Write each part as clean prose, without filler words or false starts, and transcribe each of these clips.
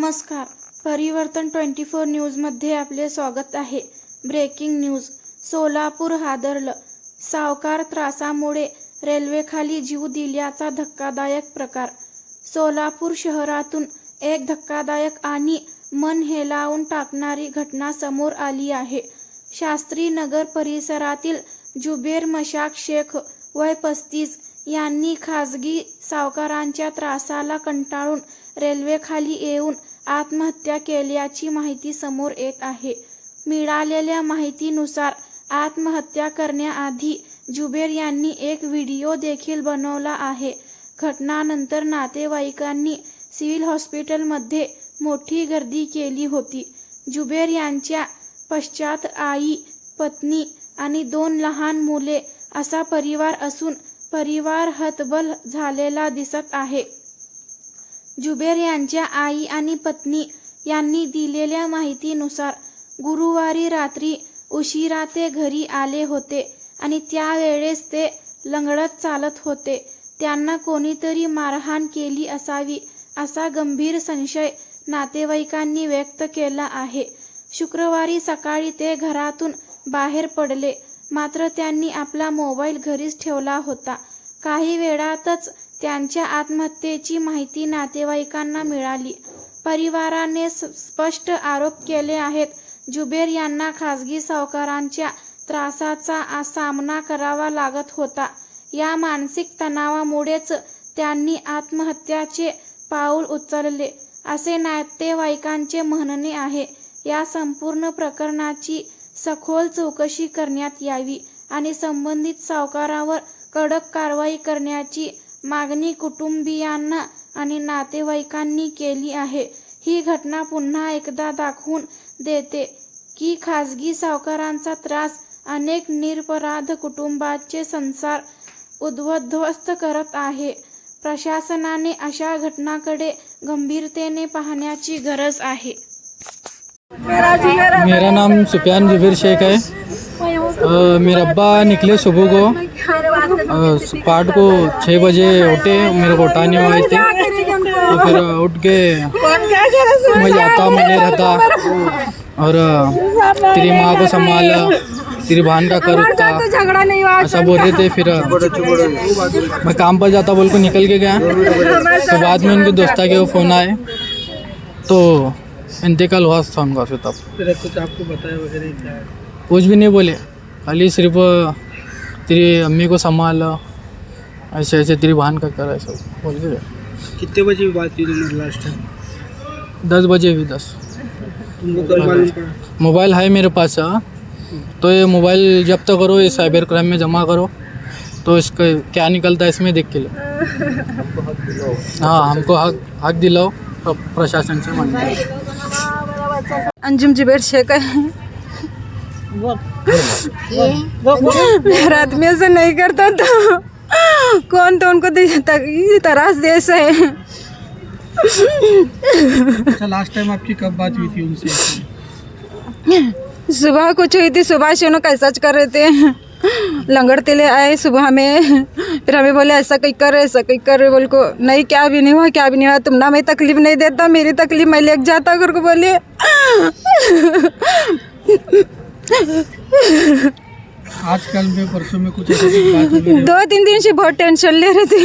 नमस्कार. परिवर्तन 24 न्यूजमध्ये आपले स्वागत आहे. Breaking news. सोलापूर हादरलं. सावकार त्रासामुळे रेल्वेखाली जीव दिल्याचा धक्कादायक प्रकार. सोलापूर शहरातून एक धक्कादायक आणि मन हेलावून टाकणारी घटना समोर आली आहे. शास्त्री नगर परिसरातील जुबेर मशाक शेख वय 35 यांनी खासगी सावकारांच्या त्रासाला कंटाळून रेल्वेखाली येऊन आत्महत्या केल्याची माहिती समोर येत आहे. मिळालेल्या माहितीनुसार आत्महत्या करण्याआधी जुबेर यांनी एक व्हिडिओ देखील बनवला आहे. घटनानंतर नातेवाईकांनी सिव्हिल हॉस्पिटलमध्ये मोठी गर्दी केली होती. जुबेर यांच्या पश्चात आई, पत्नी आणि 2 लहान मुले असा परिवार असून परिवार हतबल झालेला दिसत आहे. जुबेर यांच्या आई आणि पत्नी यांनी दिलेल्या माहितीनुसार गुरुवारी रात्री उशिरा ते घरी आले होते आणि त्यावेळेस ते लंगडत चालत होते. त्यांना कोणीतरी मारहाण केली असावी असा गंभीर संशय नातेवाईकांनी व्यक्त केला आहे. शुक्रवारी सकाळी ते घरातून बाहेर पडले, मात्र त्यांनी आपला मोबाईल घरीच ठेवला होता. काही वेळातच त्यांच्या आत्महत्येची माहिती नातेवाईकांना मिळाली. परिवाराने स्पष्ट आरोप केले आहेत. जुबेर यांना खासगी सावकारांच्या त्रासाचा सामना करावा लागत होता. या मानसिक तणावामुळेच त्यांनी आत्महत्याचे पाऊल उचलले असे नातेवाईकांचे म्हणणे आहे. या संपूर्ण प्रकरणाची सखोल चौकशी करण्यात यावी आणि संबंधित सावकारावर कडक कारवाई करण्याची मागणी कुटुंबियांना आणि नातेवाईकांनी केली आहे. ही घटना पुन्हा एकदा दाखवून देते की खासगी सावकारांचा त्रास अनेक निरपराध कुटुंबांचे संसार उद्ध्वस्त करत आहे. प्रशासनाने अशा घटनांकडे गंभीरतेने पाहण्याची गरज आहे. मेरा नाम सुफियान जुबेर शेख है. मेरे अब्बा निकले सुबह को, पाठ को 6 बजे उठे, मेरे को उठाने आए थे. तो फिर उठ के मैं जाता, मैं नहीं रहता और तेरी माँ को संभाला, तेरी बहन का कर उठता ऐसा बोल रहे थे. फिर मैं काम पर जाता बोल को निकल के गया. तो बाद में उनके दोस्ता के वो फ़ोन आए तो इंतकाल हुआ था उनका. फिर तब कुछ आपको बताया वगैरह क्या? कुछ भी नहीं बोले, खाली सिर्फ तेरी अम्मी को संभाल, ऐसे ऐसे तेरी बहन का कर, ऐसा बोल के गए. कितने बजे की बात हुई तुम्हारी लास्ट टाइम? 10 बजे हुई. 10 तुमको कब मालूम पड़ा? मोबाइल है मेरे पास. तो ये मोबाइल जब्त करो, ये साइबर क्राइम में जमा करो, तो इसका क्या निकलता है इसमें देख के लो. हाँ, हमको हक दिलाओ प्रशासन से मांगते हैं. अंजुम जुबेर शेख है. मेरा आदमी ऐसा नहीं करता था. कौन तो उनको तरास देश है. अच्छा, लास्ट टाइम आपकी कब बात हुई थी उनसे? सुबह कुछ हुई थी. सुबह से उन्होंने कैसा कर रहे थे, लंगड़ते ले आए सुबह में. फिर हमें बोले ऐसा कहीं कर बोल को नहीं, क्या भी नहीं हुआ, क्या भी नहीं हुआ. तुम ना मैं तकलीफ नहीं देता, मेरी तकलीफ मैं लेके जाता कर को बोले. आजकल में परसों में कुछ ऐसी बात हुई? 2-3 दिन से बहुत टेंशन ले रहे थे.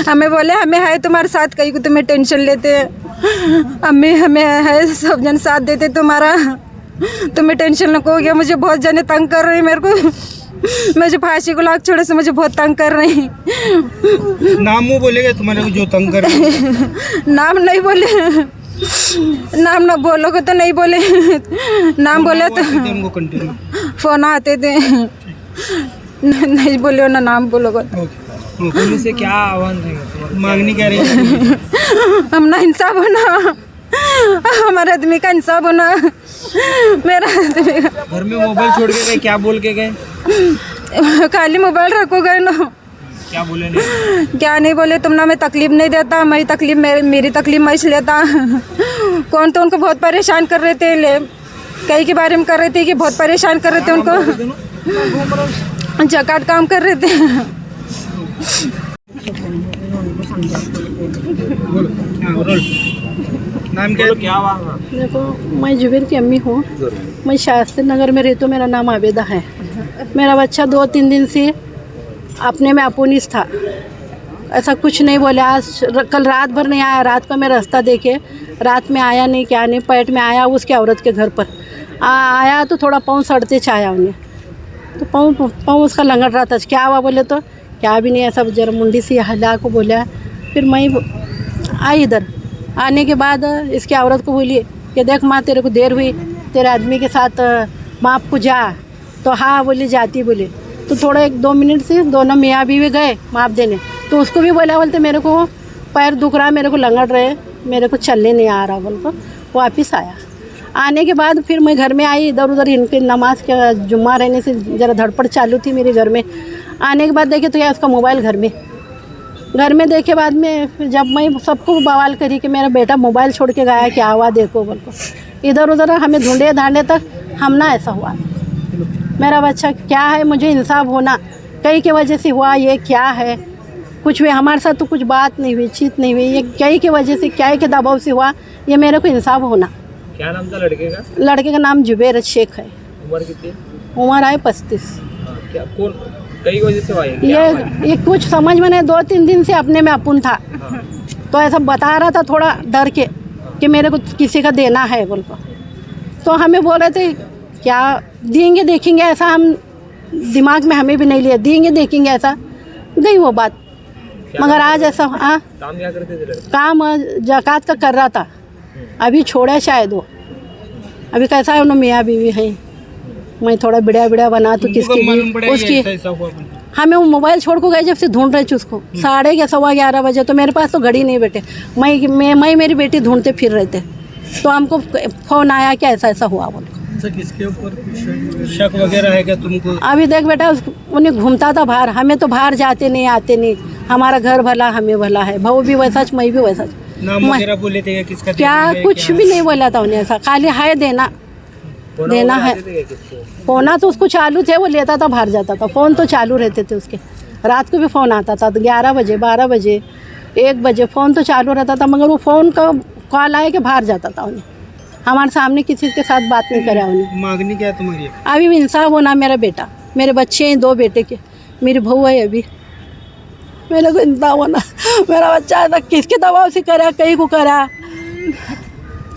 हमें बोले हमें है तुम्हारे साथ, कहीं को तुम्हें टेंशन लेते. अम्मी हमें है, सब जन साथ देते तुम्हारा, तुम्हें टेंशन नको हो गया. मुझे बहुत जने तंग कर रहे हैं. मेरे को मुझे फांसी को लाख छोड़े से मुझे बहुत तंग कर रहे हैं. नाम वो बोलेगा तुम्हारे को जो तंग कर रहे हैं? नाम नहीं बोले, नाम ना बोलोगे तो नहीं बोले. नाम बोले तो उनको कंटिन्यू फोन आते थे. नहीं बोले ना नाम बोलोगे. पुलिस से क्या आह्वान है, मांगनी क्या रही? हम ना इंसाफ होना, हमारे आदमी का इंसाफ होना. मेरा आदमी घर में मोबाइल छोड़ के गए, क्या बोल के गए? खाली मोबाइल रखो गए ना. क्या बोले? नहीं क्या नहीं बोले, तुम ना मैं तकलीफ नहीं देता, मेरी तकलीफ मेरी तकलीफ मैं इस लेता. कौन तो उनको बहुत परेशान कर रहे थे. कई के बारे में कर रहे थे कि बहुत परेशान कर रहे थे उनको. जकात काम कर रहे थे. बोलो. नाम क्या है? देखो, मैं जुबेर की अम्मी हूँ। मैं शास्त्री नगर में रहती हूँ। मेरा नाम आबेदा है। मेरा बच्चा 2-3 दिन से अपने में अपूनिस था। ऐसा कुछ नहीं बोले। आज कल रात भर नहीं आया। रात को मैं रास्ता देखे, रात में आया नहीं, क्या नहीं, पेट में आया उसके औरत के घर पर आया तो थोड़ा पाँव सड़ते चाया उन्हें, तो पाँव उसका लंगड़ रहा था। क्या हुआ बोले तो क्या भी नहीं, ऐसा जरा मुंडी से हिला को बोला। फिर मैं आई इधर। आने के बाद इसकी औरत को बोली कि देख माँ, तेरे को देर हुई, तेरे आदमी के साथ माप को जा। तो हाँ बोली, जाती बोली। तो थोड़ा 1-2 मिनट से दोनों मियाँ बीवी गए माप देने। तो उसको भी बोला, बोलते मेरे को पैर दुख रहा, मेरे को लंगड़ रहे, मेरे को चलने नहीं आ रहा बोल को वापस आया। आने के बाद फिर मैं घर में आई। इधर उधर इनके नमाज के जुम्मा रहने से ज़रा धड़पड़ चालू थी मेरे घर में। आने के बाद देखे तो क्या उसका मोबाइल घर में देखे बाद में फिर जब मैं सबको बवाल करी कि मेरा बेटा मोबाइल छोड़ के गया, क्या हुआ देखो बोल को। इधर उधर हमें ढूंढे धांडे तक हम ना ऐसा हुआ। मेरा बच्चा क्या है, मुझे इंसाफ होना, कई की वजह से हुआ, ये क्या है कुछ भी हमारे साथ तो कुछ बात नहीं हुई, चीत नहीं हुई, ये कई की वजह से, क्या के दबाव से हुआ, ये मेरे को इंसाफ होना। क्या नाम था लड़के का? लड़के का नाम जुबेर शेख है। उम्र कितनी? उम्र है 35। क्या कौन कई वजह से हुआ ये कुछ समझ में नहीं। 2-3 दिन से अपने में अपुन था। तो ऐसा बता रहा था थोड़ा डर के कि मेरे को किसी का देना है बोल को। तो हमें बोल रहे थे क्या देंगे देखेंगे, ऐसा हम दिमाग में हमें भी नहीं लिया, देंगे देखेंगे ऐसा गई वो बात। मगर आज ऐसा काम क्या करते थे लड़के? काम ज़कात का कर रहा था, अभी छोड़ा शायद वो। अभी कैसा है, उन्होंने मियाँ बीवी हैं। मैं थोड़ा बिड़ा बना तो किसकी भी उसकी हमें वो मोबाइल छोड़ को गए, जब से ढूंढ रहे थे उसको 11:30 बजे। तो मेरे पास तो घड़ी नहीं बेटे, मैं मेरी बेटी ढूंढते फिर रहे थे। तो हमको फ़ोन आया कि ऐसा ऐसा हुआ बोल। किसके ऊपर शक वगैरह है क्या तुमको? अभी देख बेटा, उन्हें घूमता था बाहर, हमें तो बाहर जाते नहीं आते नहीं, हमारा घर भला हमें भला है। भाव भी वैसा, मैं भी वैसा। नाम वगैरह बोले थे किसका? क्या कुछ भी नहीं बोला था उन्हें, ऐसा खाली है देना है। फ़ोन तो उसको चालू थे, वो लेता था बाहर जाता था। फ़ोन तो चालू रहते थे उसके, रात को भी फ़ोन आता था। 11 बजे 12 बजे 1 बजे फ़ोन तो चालू रहता था। मगर वो फ़ोन का कॉल आए कि बाहर जाता था उन्हें, हमारे सामने किसी के साथ बात नहीं करा उन्हें। मांगनी क्या है तुम्हारी? अभी भी इंसाफ होना। मेरा बेटा, मेरे बच्चे हैं 2 बेटे के, मेरी बहू है अभी, मेरे को इंसाफ होना। मेरा बच्चा ऐसा किसके दबाव से करा, कहीं को करा,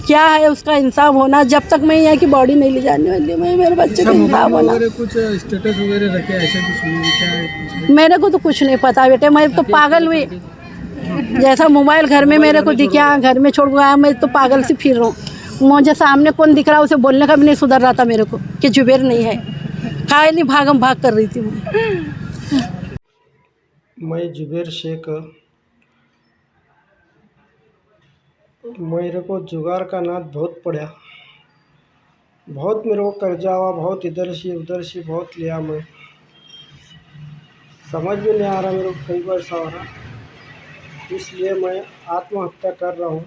क्या है उसका इंसाफ होना। जब तक मैं यहाँ की बॉडी नहीं ले जाने वाली, मैं मेरे बच्चे को इंसाफ होना। कुछ स्टेटस वगैरह रखे ऐसे कुछ? मेरे को तो कुछ नहीं पता बेटे, मैं तो पागल हुई। जैसा मोबाइल घर में मेरे को दिखा, घर में छोड़ गया, मैं तो पागल से फिर रहा हूँ। मुझे सामने कौन दिख रहा, उसे बोलने का भी नहीं सुधर रहा था मेरे को कि जुबेर नहीं है। खाली भागम भाग कर रही थी मैं जुबेर शेख। मेरे को जुगाड़ का नाद बहुत पड़ा, बहुत मेरे को कर्जा हुआ, बहुत इधर से उधर से बहुत लिया। मैं समझ में नहीं आ रहा मेरे को, कई बार ऐसा हो रहा, इसलिए मैं आत्महत्या कर रहा हूँ।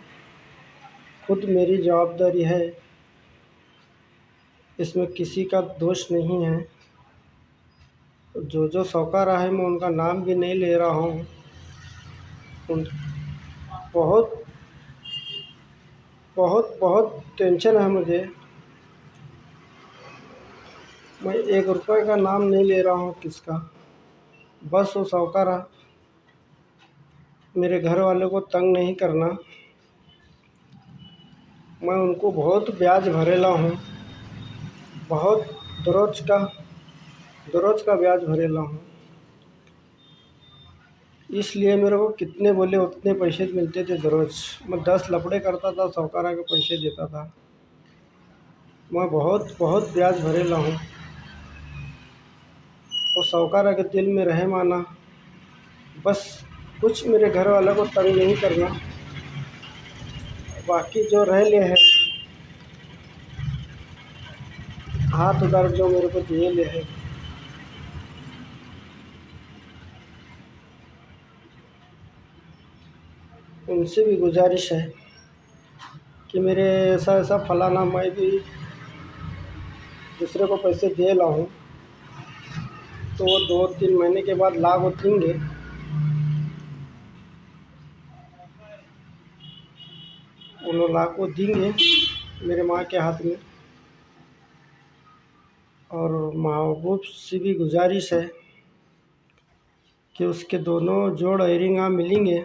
खुद मेरी जवाबदारी है, इसमें किसी का दोष नहीं है। जो साहूकार है मैं उनका नाम भी नहीं ले रहा हूँ। बहुत बहुत बहुत टेंशन है मुझे। मैं 1 रुपये का नाम नहीं ले रहा हूँ किसका, बस वो साहूकार मेरे घर वालों को तंग नहीं करना। मैं उनको बहुत ब्याज भरेला हूँ, बहुत दरोज का ब्याज भरेला हूँ। इसलिए मेरे को कितने बोले उतने पैसे मिलते थे दरोज। मैं 10 लफड़े करता था, साहूकारा के पैसे देता था। मैं बहुत बहुत ब्याज भरेला हूँ। और साहूकारा के दिल में रहे माना, बस कुछ मेरे घर वालों को तंग नहीं करना, बाकी जो रह ले है हाथ उधर जो मेरे को दिए ले है। उनसे भी गुजारिश है कि मेरे ऐसा फलाना, मैं भी दूसरे को पैसे दे ला हूँ, तो वो 2-3 महीने के बाद लाभ उठेंगे। उन लाख को देंगे मेरे माँ के हाथ में। और महबूब से भी गुजारिश है कि उसके दोनों जोड़ एयरिंगा मिलेंगे,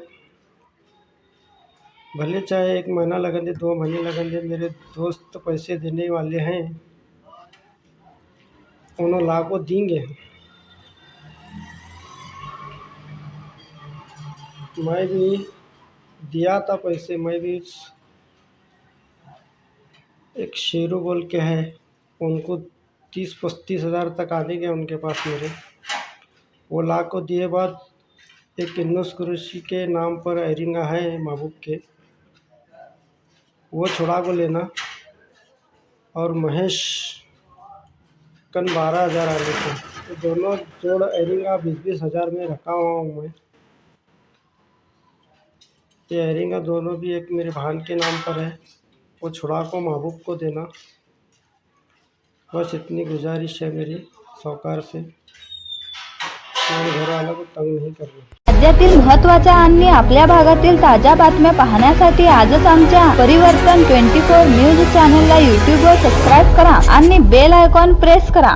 भले चाहे 1 महीना लगन दे 2 महीने लगन दे। मेरे दोस्त पैसे देने वाले हैं, उन्होंने लाख को देंगे। मैं भी दिया था पैसे, मैं भी एक शेरू बोल के है, उनको 30-35 हज़ार तक आने गए उनके पास मेरे। वो लाख को दिए बाद एक किन्नूस कुरैशी के नाम पर एयरिंगा है महबूब के, वो छुड़ा को लेना। और महेश कन 12,000 आने थे, तो दोनों जोड़ एयरिंगा 20-20 हज़ार में रखा हुआ हूँ मैं। ये एयरिंगा दोनों भी एक मेरे भान के नाम पर है, वो छुड़ा को महबूब को देना। बस इतनी गुजारिश है मेरी साहूकार से, मेरे घरवालों को तंग नहीं करना। राज्यातील महत्त्वाच्या आणि आपल्या भागातील ताज्या बातम्या पाहण्यासाठी आजच आमच्या परिवर्तन 24 न्यूज चॅनलला यूट्यूबवर सबस्क्राईब करा आणि बेल आयकॉन प्रेस करा।